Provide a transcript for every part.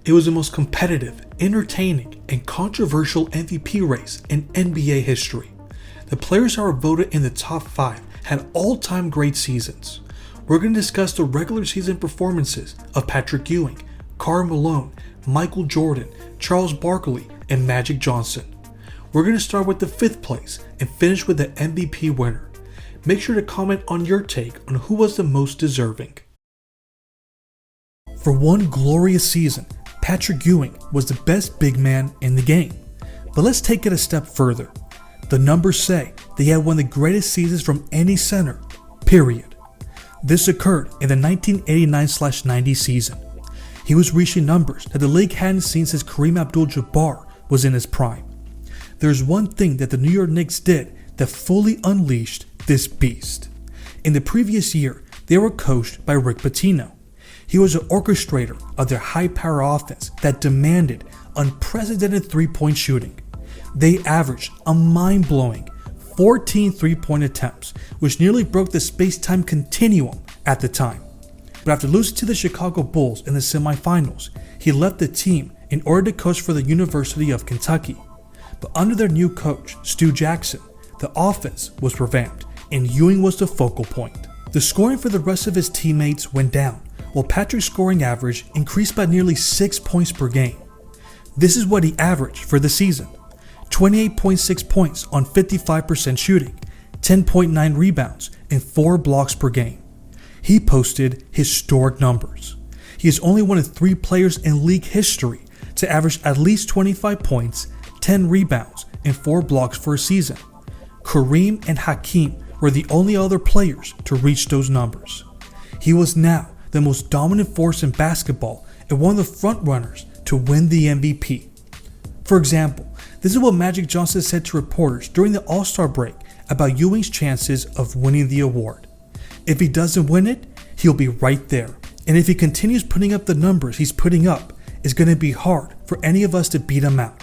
It was the most competitive, entertaining, and controversial MVP race in NBA history. The players that were voted in the top 5 had all-time great seasons. We're going to discuss the regular season performances of Patrick Ewing, Karl Malone, Michael Jordan, Charles Barkley, and Magic Johnson. We're going to start with the 5th place and finish with the MVP winner. Make sure to comment on your take on who was the most deserving. For one glorious season, Patrick Ewing was the best big man in the game. But let's take it a step further. The numbers say that he had one of the greatest seasons from any center, period. This occurred in the 1989-90 season. He was reaching numbers that the league hadn't seen since Kareem Abdul-Jabbar was in his prime. There's one thing that the New York Knicks did that fully unleashed this beast. In the previous year, they were coached by Rick Pitino. He was the orchestrator of their high-power offense that demanded unprecedented three-point shooting. They averaged a mind-blowing 14 three-point attempts, which nearly broke the space-time continuum at the time. But after losing to the Chicago Bulls in the semifinals, he left the team in order to coach for the University of Kentucky. But under their new coach, Stu Jackson, the offense was revamped, and Ewing was the focal point. The scoring for the rest of his teammates went down, while Patrick's scoring average increased by nearly 6 points per game. This is what he averaged for the season: 28.6 points on 55% shooting, 10.9 rebounds, and 4 blocks per game. He posted historic numbers. He is only one of 3 players in league history to average at least 25 points, 10 rebounds, and 4 blocks for a season. Kareem and Hakeem were the only other players to reach those numbers. He was now the most dominant force in basketball and one of the front runners to win the MVP. For example, this is what Magic Johnson said to reporters during the All-Star break about Ewing's chances of winning the award. If he doesn't win it, he'll be right there. And if he continues putting up the numbers he's putting up, it's going to be hard for any of us to beat him out.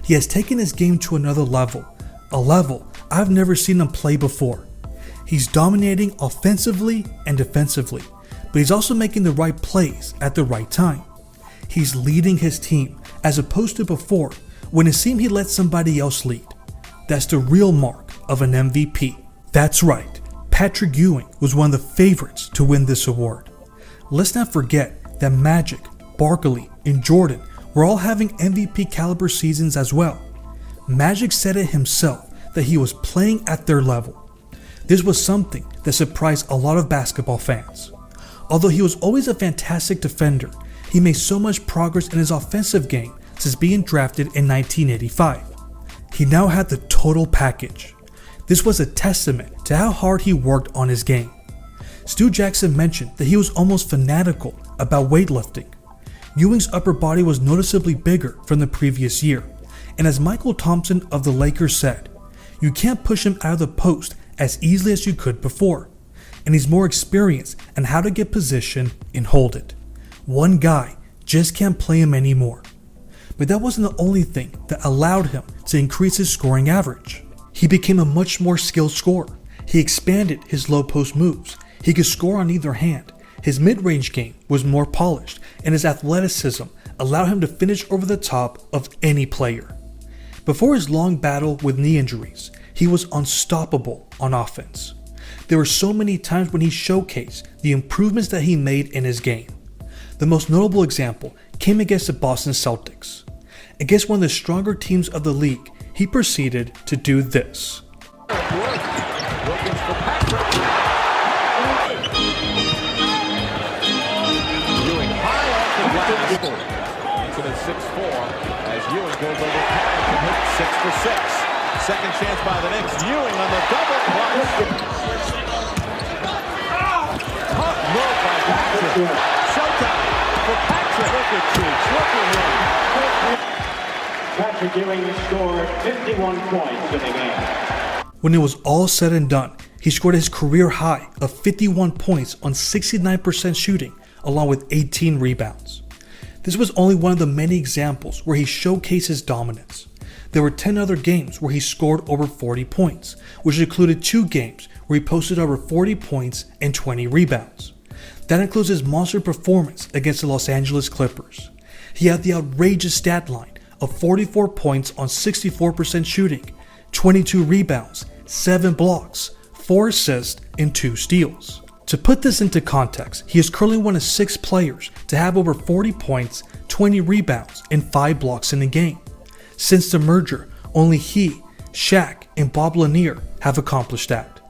He has taken his game to another level, a level I've never seen him play before. He's dominating offensively and defensively, but he's also making the right plays at the right time. He's leading his team as opposed to before when it seemed he let somebody else lead. That's the real mark of an MVP. That's right, Patrick Ewing was one of the favorites to win this award. Let's not forget that Magic, Barkley, and Jordan were all having MVP caliber seasons as well. Magic said it himself that he was playing at their level. This was something that surprised a lot of basketball fans. Although he was always a fantastic defender, he made so much progress in his offensive game since being drafted in 1985. He now had the total package. This was a testament to how hard he worked on his game. Stu Jackson mentioned that he was almost fanatical about weightlifting. Ewing's upper body was noticeably bigger from the previous year, and as Michael Thompson of the Lakers said, you can't push him out of the post as easily as you could before, and he's more experienced in how to get position and hold it. One guy just can't play him anymore. But that wasn't the only thing that allowed him to increase his scoring average. He became a much more skilled scorer. He expanded his low post moves. He could score on either hand. His mid-range game was more polished, and his athleticism allowed him to finish over the top of any player. Before his long battle with knee injuries, he was unstoppable on offense. There were so many times when he showcased the improvements that he made in his game. The most notable example came against the Boston Celtics. Against one of the stronger teams of the league, he proceeded to do this. Making it 6-4 as Ewing goes over Patrick and hits 6 for 6. Second chance by the Knicks. Ewing on the double clutch. Tough move by Patrick. Showtime for Patrick. Patrick Ewing scored 51 points in the game. When it was all said and done, he scored his career high of 51 points on 69% shooting, along with 18 rebounds. This was only one of the many examples where he showcased his dominance. There were 10 other games where he scored over 40 points, which included 2 games where he posted over 40 points and 20 rebounds. That includes his monster performance against the Los Angeles Clippers. He had the outrageous stat line of 44 points on 64% shooting, 22 rebounds, 7 blocks, 4 assists, and 2 steals. To put this into context, he is currently one of 6 players to have over 40 points, 20 rebounds, and 5 blocks in a game. Since the merger, only he, Shaq, and Bob Lanier have accomplished that.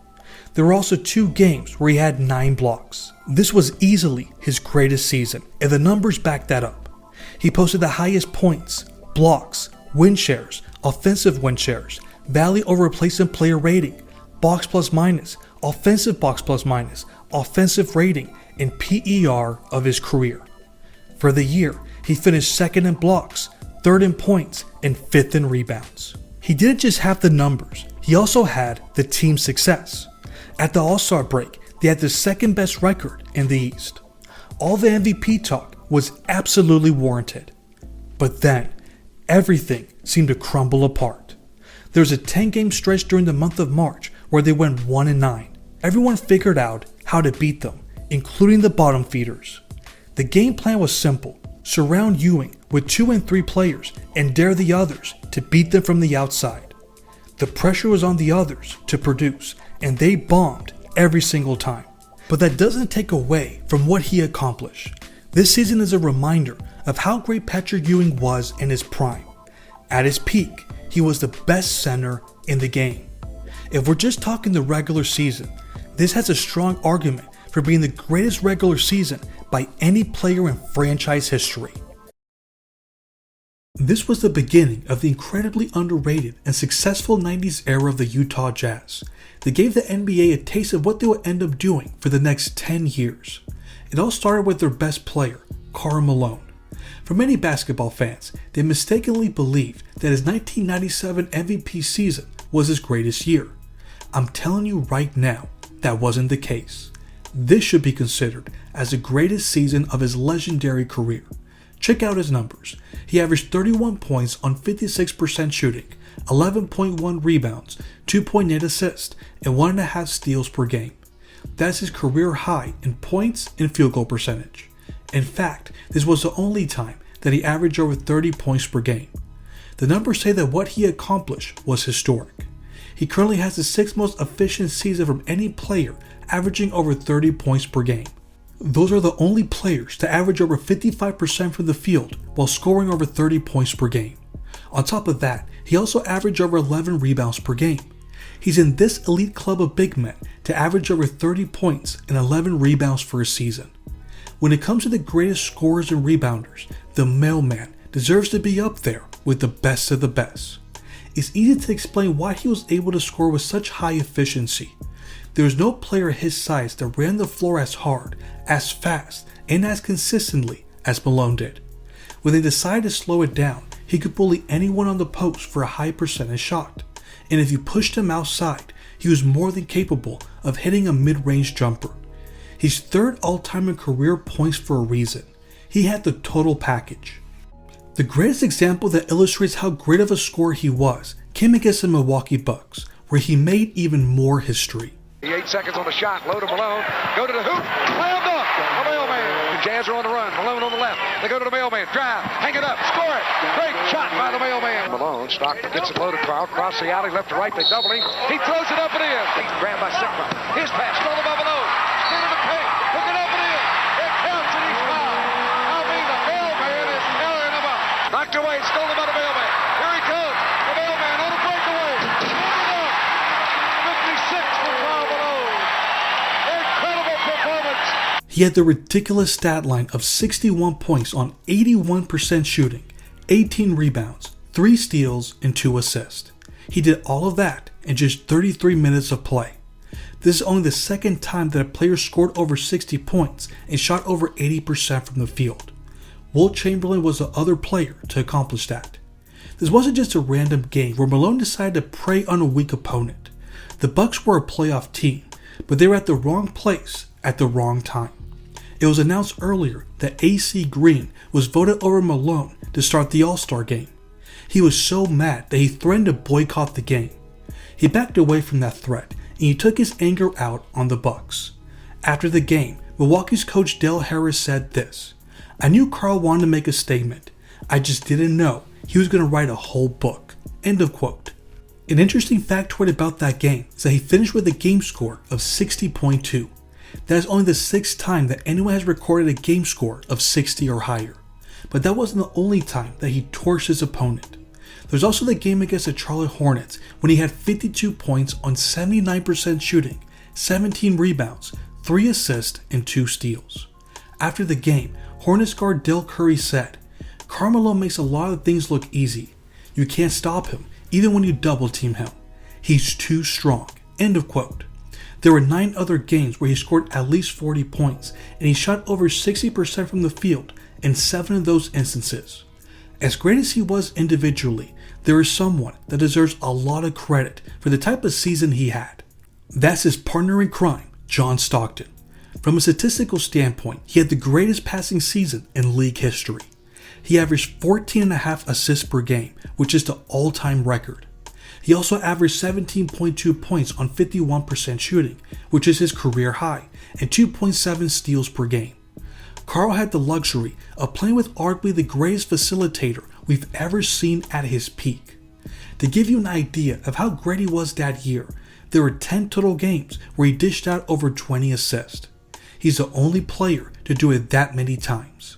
There were also 2 games where he had 9 blocks. This was easily his greatest season, and the numbers back that up. He posted the highest points, blocks, win shares, offensive win shares, value over replacement player rating, box plus minus, offensive box plus minus, offensive rating, and PER of his career. For the year, he finished 2nd in blocks, 3rd in points, and 5th in rebounds. He didn't just have the numbers, he also had the team success. At the All-Star break, they had the 2nd best record in the East. All the MVP talk was absolutely warranted. But then, everything seemed to crumble apart. There was a 10-game stretch during the month of March where they went 1-9. Everyone figured out how to beat them, including the bottom feeders. The game plan was simple: surround Ewing with 2 and 3 players and dare the others to beat them from the outside. The pressure was on the others to produce, and they bombed every single time. But that doesn't take away from what he accomplished. This season is a reminder of how great Patrick Ewing was in his prime. At his peak, he was the best center in the game. If we're just talking the regular season, this has a strong argument for being the greatest regular season by any player in franchise history. This was the beginning of the incredibly underrated and successful 90s era of the Utah Jazz. They gave the NBA a taste of what they would end up doing for the next 10 years. It all started with their best player, Karl Malone. For many basketball fans, they mistakenly believed that his 1997 MVP season was his greatest year. I'm telling you right now, that wasn't the case. This should be considered as the greatest season of his legendary career. Check out his numbers. He averaged 31 points on 56% shooting, 11.1 rebounds, 2.8 assists, and 1.5 steals per game. That's his career high in points and field goal percentage. In fact, this was the only time that he averaged over 30 points per game. The numbers say that what he accomplished was historic. He currently has the 6th most efficient season from any player, averaging over 30 points per game. Those are the only players to average over 55% from the field while scoring over 30 points per game. On top of that, he also averaged over 11 rebounds per game. He's in this elite club of big men to average over 30 points and 11 rebounds for a season. When it comes to the greatest scorers and rebounders, the mailman deserves to be up there with the best of the best. It's easy to explain why he was able to score with such high efficiency. There was no player his size that ran the floor as hard, as fast, and as consistently as Malone did. When they decided to slow it down, he could bully anyone on the post for a high percentage shot. And if you pushed him outside, he was more than capable of hitting a mid-range jumper. He's 3rd all-time in career points for a reason. He had the total package. The greatest example that illustrates how great of a scorer he was came against the Milwaukee Bucks, where he made even more history. 8 seconds on the shot, low to Malone, go to the hoop, slam dunk, the mailman. The Jazz are on the run, Malone on the left, they go to the mailman, drive, hang it up, score it, great shot by the mailman. Malone, Stockton gets it low to Karl, cross the alley, left to right, they double him, he throws it up and in. He's grabbed by Sigma, his pass, stolen by Malone, into the paint, hook it up and in, it counts and he's fouled. I mean, the mailman is tearing him up. Knocked away, stolen by the mailman, here he comes, the mailman on the breakaway, 56 for Karl Malone. Incredible performance. He had the ridiculous stat line of 61 points on 81% shooting, 18 rebounds, 3 steals, and 2 assists. He did all of that in just 33 minutes of play. This is only the 2nd time that a player scored over 60 points and shot over 80% from the field. Wilt Chamberlain was the other player to accomplish that. This wasn't just a random game where Malone decided to prey on a weak opponent. The Bucks were a playoff team, but they were at the wrong place at the wrong time. It was announced earlier that AC Green was voted over Malone to start the All-Star game. He was so mad that he threatened to boycott the game. He backed away from that threat and he took his anger out on the Bucks. After the game, Milwaukee's coach Dale Harris said this: "I knew Karl wanted to make a statement. I just didn't know he was going to write a whole book. End of quote. An interesting factoid about that game is that he finished with a game score of 60.2. That is only the 6th time that anyone has recorded a game score of 60 or higher. But that wasn't the only time that he torched his opponent. There's also the game against the Charlotte Hornets when he had 52 points on 79% shooting, 17 rebounds, 3 assists, and 2 steals. After the game, Hornets guard Del Curry said, "Karl Malone makes a lot of things look easy. You can't stop him, even when you double team him. He's too strong." End of quote. There were 9 other games where he scored at least 40 points, and he shot over 60% from the field in 7 of those instances. As great as he was individually, there is someone that deserves a lot of credit for the type of season he had. That's his partner in crime, John Stockton. From a statistical standpoint, he had the greatest passing season in league history. He averaged 14.5 assists per game, which is the all-time record. He also averaged 17.2 points on 51% shooting, which is his career high, and 2.7 steals per game. Karl had the luxury of playing with arguably the greatest facilitator we've ever seen at his peak. To give you an idea of how great he was that year, there were 10 total games where he dished out over 20 assists. He's the only player to do it that many times.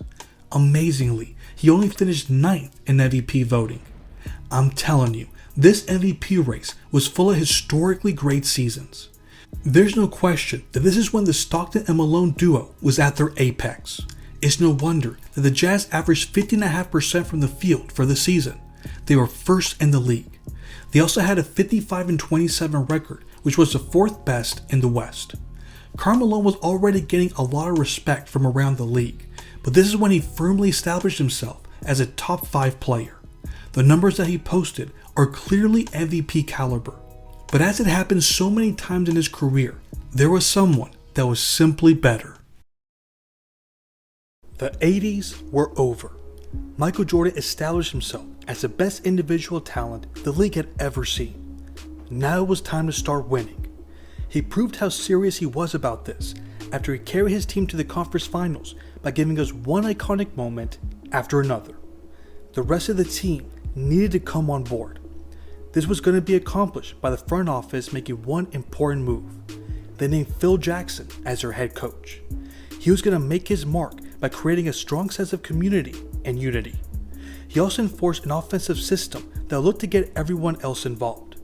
Amazingly, he only finished 9th in MVP voting. I'm telling you, this MVP race was full of historically great seasons. There's no question that this is when the Stockton and Malone duo was at their apex. It's no wonder that the Jazz averaged 50.5% from the field for the season. They were first in the league. They also had a 55-27 record, which was the 4th best in the West. Karl Malone was already getting a lot of respect from around the league, but this is when he firmly established himself as a top 5 player. The numbers that he posted are clearly MVP caliber. But as it happened so many times in his career, there was someone that was simply better. The 80s were over. Michael Jordan established himself as the best individual talent the league had ever seen. Now it was time to start winning. He proved how serious he was about this after he carried his team to the conference finals by giving us one iconic moment after another. The rest of the team needed to come on board. This was going to be accomplished by the front office making one important move. They named Phil Jackson as their head coach. He was going to make his mark by creating a strong sense of community and unity. He also enforced an offensive system that looked to get everyone else involved.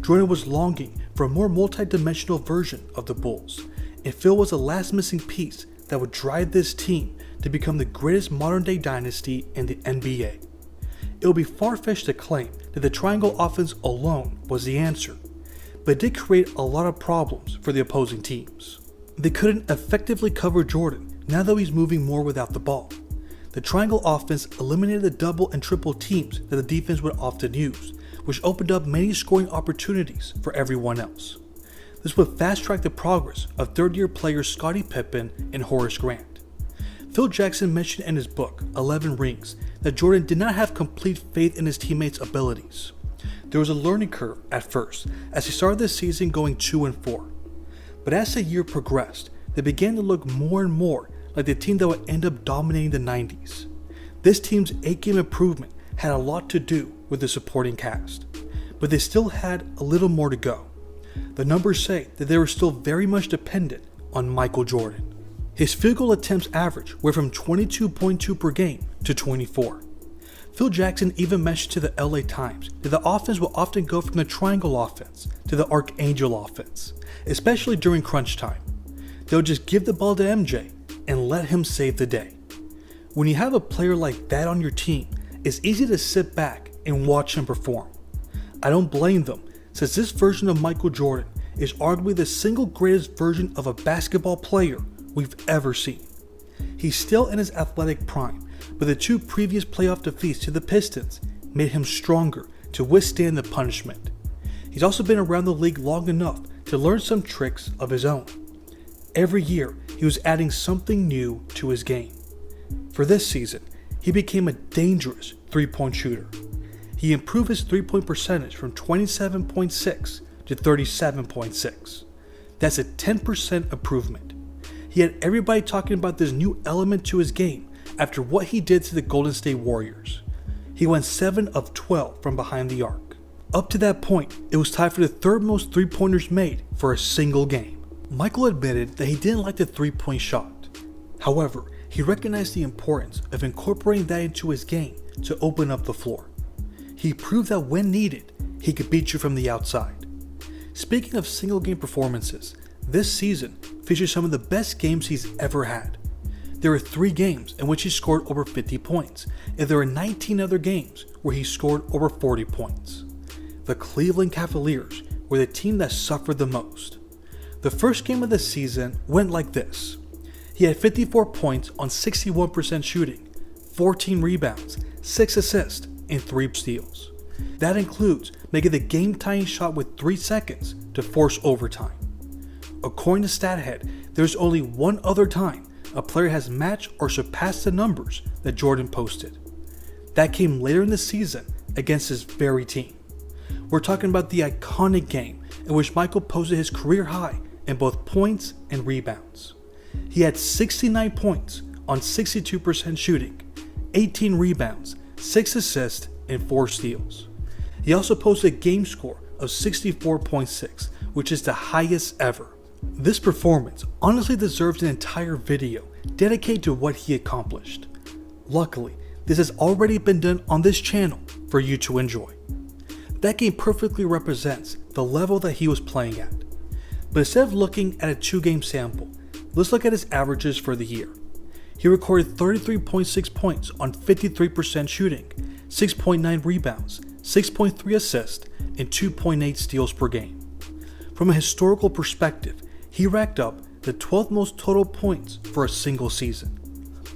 Jordan was longing for a more multi-dimensional version of the Bulls, and Phil was the last missing piece that would drive this team to become the greatest modern-day dynasty in the NBA. It would be far-fetched to claim that the triangle offense alone was the answer, but it did create a lot of problems for the opposing teams. They couldn't effectively cover Jordan now that he's moving more without the ball. The triangle offense eliminated the double and triple teams that the defense would often use, which opened up many scoring opportunities for everyone else. This would fast-track the progress of third-year players Scottie Pippen and Horace Grant. Phil Jackson mentioned in his book, 11 Rings, that Jordan did not have complete faith in his teammates' abilities. There was a learning curve at first, as he started the season going 2-4. But as the year progressed, they began to look more and more like the team that would end up dominating the 90s. This team's 8-game improvement had a lot to do with the supporting cast, but they still had a little more to go. The numbers say that they were still very much dependent on Michael Jordan. His field goal attempts average went from 22.2 per game to 24. Phil Jackson even mentioned to the LA Times that the offense will often go from the triangle offense to the Archangel offense, especially during crunch time. They'll just give the ball to MJ and let him save the day. When you have a player like that on your team, it's easy to sit back and watch him perform. I don't blame them, since this version of Michael Jordan is arguably the single greatest version of a basketball player we've ever seen. He's still in his athletic prime, but the 2 previous playoff defeats to the Pistons made him stronger to withstand the punishment. He's also been around the league long enough to learn some tricks of his own. Every year, he was adding something new to his game. For this season, he became a dangerous 3-point shooter. He improved his 3-point percentage from 27.6 to 37.6. That's a 10% improvement. He had everybody talking about this new element to his game after what he did to the Golden State Warriors. He went 7 of 12 from behind the arc. Up to that point, it was tied for the third most three-pointers made for a single game. Michael admitted that he didn't like the three-point shot. However, he recognized the importance of incorporating that into his game to open up the floor. He proved that when needed, he could beat you from the outside. Speaking of single game performances, this season features some of the best games he's ever had. There are 3 games in which he scored over 50 points, and there are 19 other games where he scored over 40 points. The Cleveland Cavaliers were the team that suffered the most. The first game of the season went like this. He had 54 points on 61% shooting, 14 rebounds, 6 assists, and 3 steals. That includes making the game-tying shot with 3 seconds to force overtime. According to StatHead, there's only one other time a player has matched or surpassed the numbers that Jordan posted. That came later in the season against his very team. We're talking about the iconic game in which Michael posted his career high in both points and rebounds. He had 69 points on 62% shooting, 18 rebounds, 6 assists, and 4 steals. He also posted a game score of 64.6, which is the highest ever. This performance honestly deserves an entire video dedicated to what he accomplished. Luckily, this has already been done on this channel for you to enjoy. That game perfectly represents the level that he was playing at. But instead of looking at a 2-game sample, let's look at his averages for the year. He recorded 33.6 points on 53% shooting, 6.9 rebounds, 6.3 assists, and 2.8 steals per game. From a historical perspective, he racked up the 12th most total points for a single season.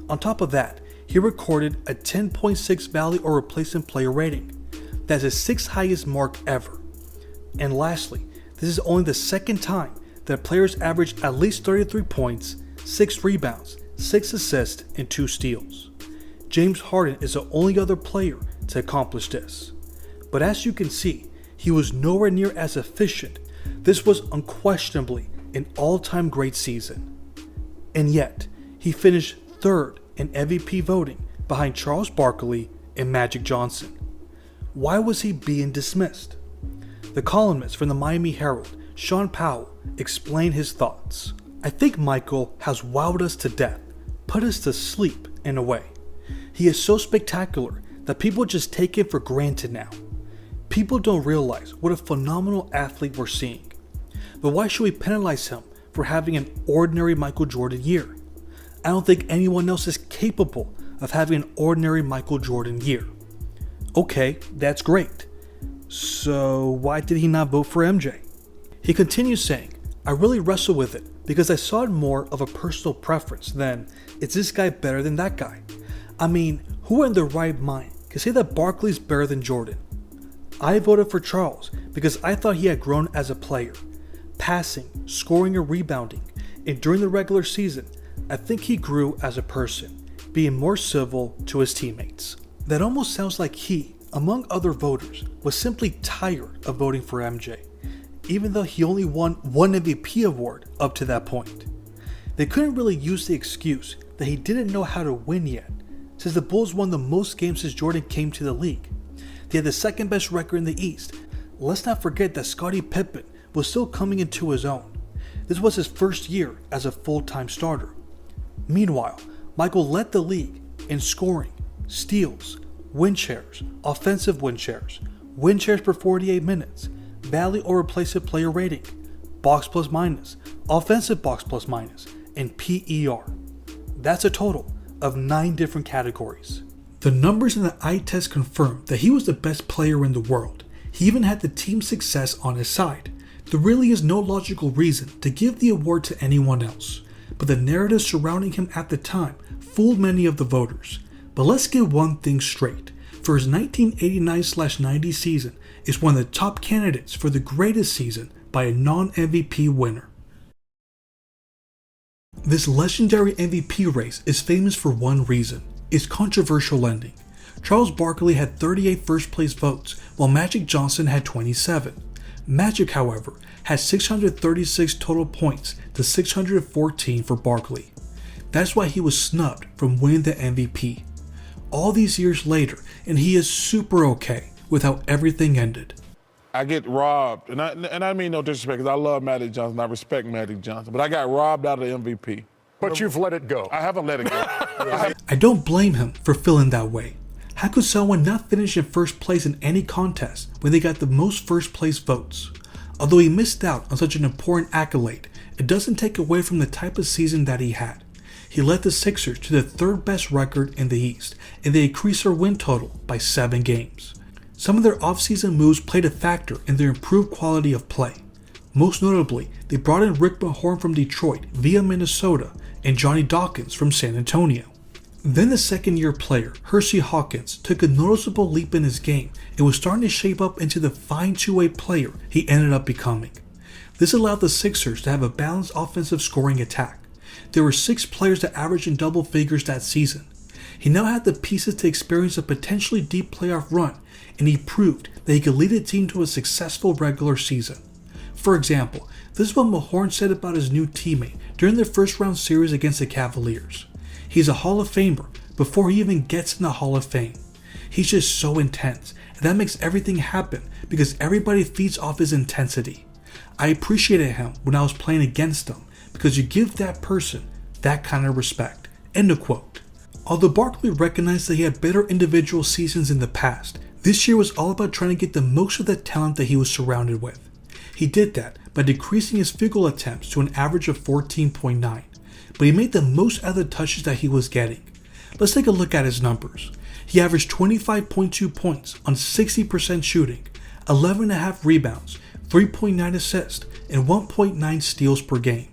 On top of that, he recorded a 10.6 value or replacement player rating. That's his 6th highest mark ever. And lastly, this is only the second time that players averaged at least 33 points, 6 rebounds, 6 assists, and 2 steals. James Harden is the only other player to accomplish this. But as you can see, he was nowhere near as efficient. This was unquestionably an all-time great season. And yet, he finished 3rd in MVP voting behind Charles Barkley and Magic Johnson. Why was he being dismissed? The columnist from the Miami Herald, Sean Powell, explained his thoughts. I think Michael has wowed us to death, put us to sleep in a way. He is so spectacular that people just take him for granted now. People don't realize what a phenomenal athlete we're seeing. But why should we penalize him for having an ordinary Michael Jordan year? I don't think anyone else is capable of having an ordinary Michael Jordan year. Okay, that's great. So why did he not vote for MJ? He continues saying, I really wrestle with it because I saw it more of a personal preference than, is this guy better than that guy? I mean, who in their right mind can say that Barkley's better than Jordan? I voted for Charles because I thought he had grown as a player. Passing, scoring and rebounding, and during the regular season, I think he grew as a person, being more civil to his teammates. That almost sounds like he, among other voters, was simply tired of voting for MJ, even though he only won one MVP award up to that point. They couldn't really use the excuse that he didn't know how to win yet, since the Bulls won the most games since Jordan came to the league. They had the 2nd best record in the East. Let's not forget that Scottie Pippen was still coming into his own. This was his first year as a full-time starter. Meanwhile, Michael led the league in scoring, steals, win shares, offensive win shares per 48 minutes, value or replacement player rating, box plus minus, offensive box plus minus, and PER. That's a total of 9 different categories. The numbers in the eye test confirmed that he was the best player in the world. He even had the team's success on his side. There really is no logical reason to give the award to anyone else, but the narrative surrounding him at the time fooled many of the voters. But let's get one thing straight. For his 1989-90 season is one of the top candidates for the greatest season by a non-MVP winner. This legendary MVP race is famous for one reason: its controversial ending. Charles Barkley had 38 first-place votes, while Magic Johnson had 27. Magic, however, had 636 total points to 614 for Barkley. That's why he was snubbed from winning the MVP. All these years later, and he is super okay with how everything ended. I get robbed, and I mean no disrespect, because I love Magic Johnson, I respect Magic Johnson, but I got robbed out of the MVP. But you've let it go. I haven't let it go. I don't blame him for feeling that way. How could someone not finish in first place in any contest when they got the most first place votes? Although he missed out on such an important accolade, it doesn't take away from the type of season that he had. He led the Sixers to the third best record in the East, and they increased their win total by 7 games. Some of their offseason moves played a factor in their improved quality of play. Most notably, they brought in Rick Mahorn from Detroit via Minnesota and Johnny Dawkins from San Antonio. Then the second-year player, Hersey Hawkins, took a noticeable leap in his game and was starting to shape up into the fine two-way player he ended up becoming. This allowed the Sixers to have a balanced offensive scoring attack. There were 6 players that averaged in double figures that season. He now had the pieces to experience a potentially deep playoff run, and he proved that he could lead a team to a successful regular season. For example, this is what Mahorn said about his new teammate during their first round series against the Cavaliers. He's a Hall of Famer before he even gets in the Hall of Fame. He's just so intense, and that makes everything happen because everybody feeds off his intensity. I appreciated him when I was playing against him because you give that person that kind of respect. End of quote. Although Barkley recognized that he had better individual seasons in the past, this year was all about trying to get the most of the talent that he was surrounded with. He did that by decreasing his field goal attempts to an average of 14.9, but he made the most out of the touches that he was getting. Let's take a look at his numbers. He averaged 25.2 points on 60% shooting, 11.5 rebounds, 3.9 assists, and 1.9 steals per game.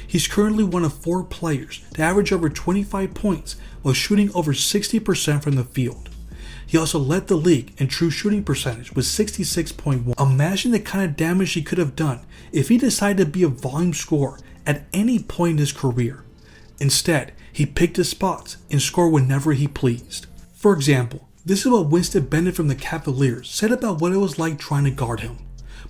He's currently one of 4 players to average over 25 points while shooting over 60% from the field. He also led the league in true shooting percentage with 66.1. Imagine the kind of damage he could have done if he decided to be a volume scorer at any point in his career. Instead, he picked his spots and scored whenever he pleased. For example, this is what Winston Bennett from the Cavaliers said about what it was like trying to guard him.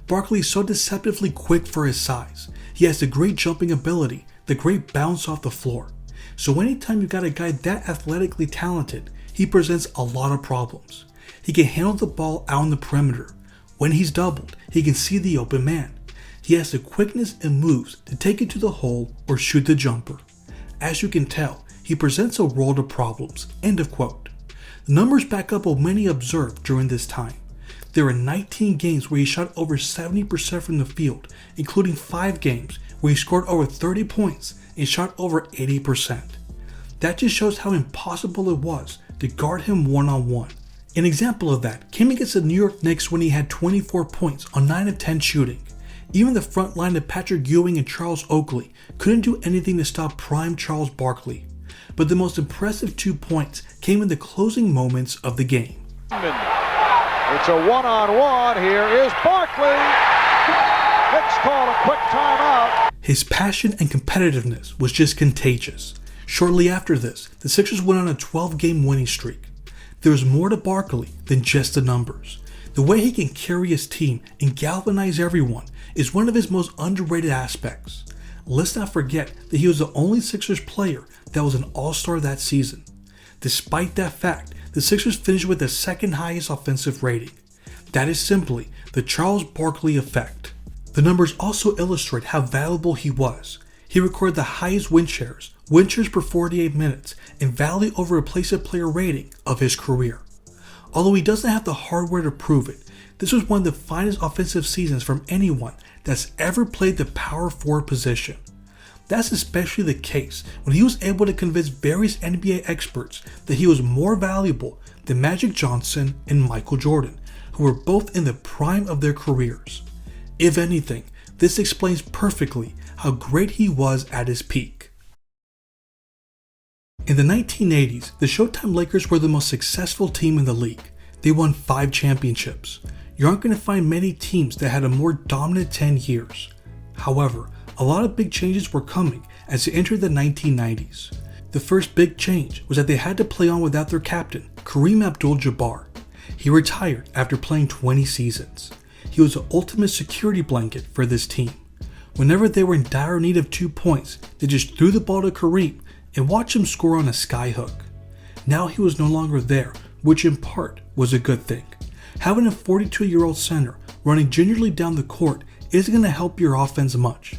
Barkley is so deceptively quick for his size. He has the great jumping ability, the great bounce off the floor. So anytime you got a guy that athletically talented, he presents a lot of problems. He can handle the ball out on the perimeter. When he's doubled, he can see the open man. He has the quickness and moves to take it to the hole or shoot the jumper. As you can tell, he presents a world of problems. End of quote. The numbers back up what many observed during this time. There were 19 games where he shot over 70% from the field, including 5 games where he scored over 30 points and shot over 80%. That just shows how impossible it was to guard him one-on-one. An example of that came against the New York Knicks when he had 24 points on 9 of 10 shooting. Even the front line of Patrick Ewing and Charles Oakley couldn't do anything to stop prime Charles Barkley. But the most impressive 2 points came in the closing moments of the game. It's a one-on-one. Here is Barkley. Knicks call a quick timeout. His passion and competitiveness was just contagious. Shortly after this, the Sixers went on a 12-game winning streak. There was more to Barkley than just the numbers. The way he can carry his team and galvanize everyone is one of his most underrated aspects. Let's not forget that he was the only Sixers player that was an All-Star that season. Despite that fact, the Sixers finished with the second highest offensive rating. That is simply the Charles Barkley effect. The numbers also illustrate how valuable he was. He recorded the highest win shares per 48 minutes, and value over replacement player rating of his career. Although he doesn't have the hardware to prove it, this was one of the finest offensive seasons from anyone that's ever played the power forward position. That's especially the case when he was able to convince various NBA experts that he was more valuable than Magic Johnson and Michael Jordan, who were both in the prime of their careers. If anything, this explains perfectly how great he was at his peak. In the 1980s, the Showtime Lakers were the most successful team in the league. They won 5 championships. You aren't going to find many teams that had a more dominant 10 years. However, a lot of big changes were coming as they entered the 1990s. The first big change was that they had to play on without their captain, Kareem Abdul-Jabbar. He retired after playing 20 seasons. He was the ultimate security blanket for this team. Whenever they were in dire need of 2 points, they just threw the ball to Kareem and watch him score on a skyhook. Now he was no longer there, which in part was a good thing. Having a 42-year-old center running gingerly down the court isn't going to help your offense much.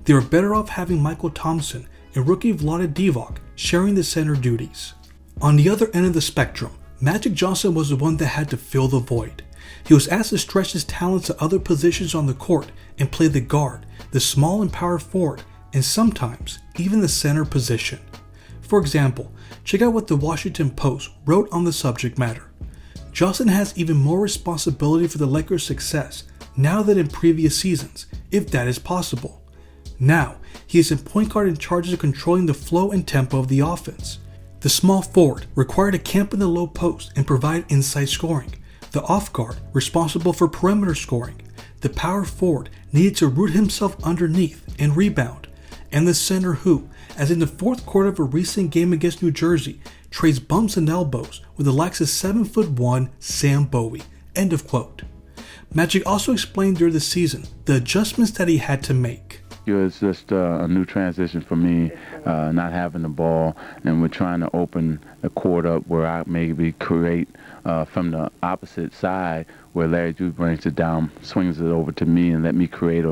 They were better off having Michael Thompson and rookie Vlade Divac sharing the center duties. On the other end of the spectrum, Magic Johnson was the one that had to fill the void. He was asked to stretch his talents to other positions on the court and play the guard, the small and power forward, and sometimes even the center position. For example, check out what the Washington Post wrote on the subject matter. Johnson has even more responsibility for the Lakers' success now than in previous seasons, if that is possible. Now, he is a point guard in charge of controlling the flow and tempo of the offense. The small forward required to camp in the low post and provide inside scoring. The off guard responsible for perimeter scoring. The power forward needed to root himself underneath and rebound. And the center who, as in the fourth quarter of a recent game against New Jersey, trades bumps and elbows with the likes of 7'1" Sam Bowie. End of quote. Magic also explained during the season the adjustments that he had to make. It's just a new transition for me, not having the ball, and we're trying to open the court up where I maybe create from the opposite side where Larry Drew brings it down, swings it over to me, and let me create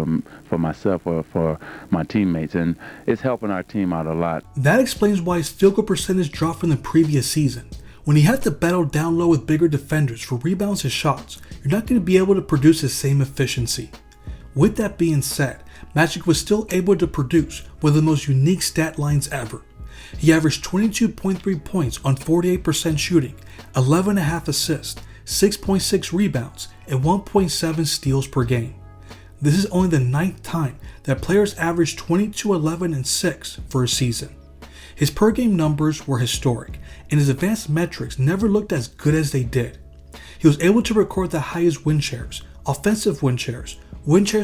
for myself or for my teammates, and it's helping our team out a lot. That explains why his field goal percentage dropped from the previous season. When he had to battle down low with bigger defenders for rebounds and shots, you're not going to be able to produce the same efficiency. With that being said, Magic was still able to produce one of the most unique stat lines ever. He averaged 22.3 points on 48% shooting, 11.5 assists, 6.6 rebounds, and 1.7 steals per game. This is only the 9th time that players averaged 22, 11, and 6 for a season. His per game numbers were historic, and his advanced metrics never looked as good as they did. He was able to record the highest win shares, offensive win shares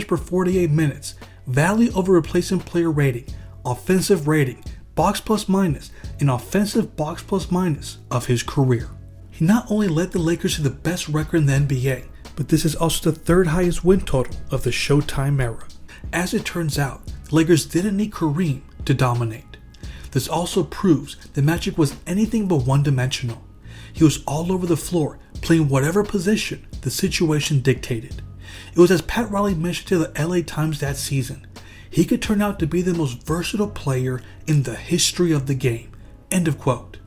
per 48 minutes, value over replacement player rating, offensive rating, box plus minus, and offensive box plus minus of his career. He not only led the Lakers to the best record in the NBA, but this is also the 3rd highest win total of the Showtime era. As it turns out, the Lakers didn't need Kareem to dominate. This also proves that Magic was anything but one-dimensional. He was all over the floor, playing whatever position the situation dictated. It was as Pat Riley mentioned to the LA Times that season, he could turn out to be the most versatile player in the history of the game. End of quote.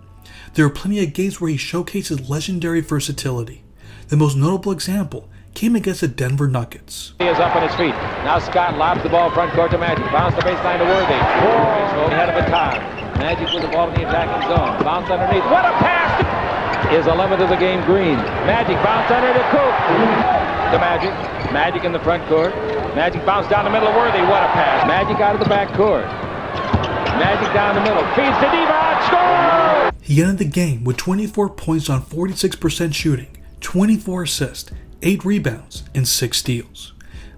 There are plenty of games where he showcases legendary versatility. The most notable example came against the Denver Nuggets. He is up on his feet. Now Scott lobs the ball front court to Magic. Bounce the baseline to Worthy. Ahead of a time. Magic with the ball in the attacking zone. Bounce underneath. What a pass! Is 11th of the game Green. Magic bounce under to Coop. To Magic. Magic in the front court. Magic bounce down the middle of Worthy. What a pass. Magic out of the back court. Magic down the middle. Feeds to Divac. Score! He ended the game with 24 points on 46% shooting, 24 assists, 8 rebounds, and 6 steals.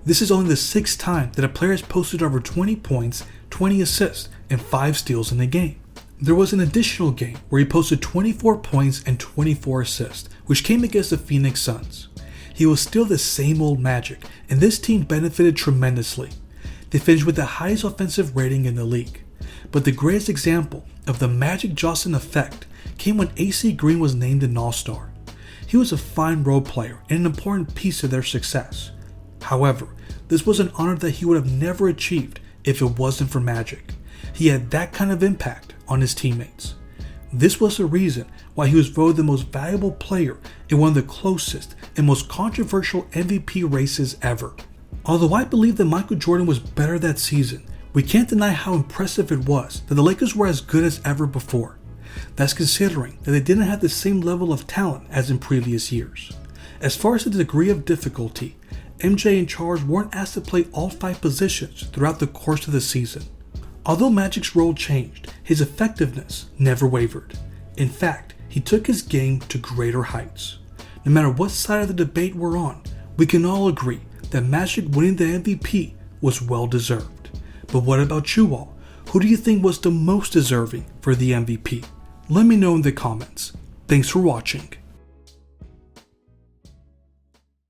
This is only the 6th time that a player has posted over 20 points, 20 assists, and 5 steals in a game. There was an additional game where he posted 24 points and 24 assists, which came against the Phoenix Suns. He was still the same old Magic, and this team benefited tremendously. They finished with the highest offensive rating in the league. But the greatest example of the Magic Johnson effect came when AC Green was named an All-Star. He was a fine role player and an important piece of their success. However, this was an honor that he would have never achieved if it wasn't for Magic. He had that kind of impact on his teammates. This was the reason why he was voted the most valuable player in one of the closest and most controversial MVP races ever. Although I believe that Michael Jordan was better that season, we can't deny how impressive it was that the Lakers were as good as ever before. That's considering that they didn't have the same level of talent as in previous years. As far as the degree of difficulty, MJ and Charles weren't asked to play all 5 positions throughout the course of the season. Although Magic's role changed, his effectiveness never wavered. In fact, he took his game to greater heights. No matter what side of the debate we're on, we can all agree that Magic winning the MVP was well deserved. But what about you all? Who do you think was the most deserving for the MVP? Let me know in the comments. Thanks for watching.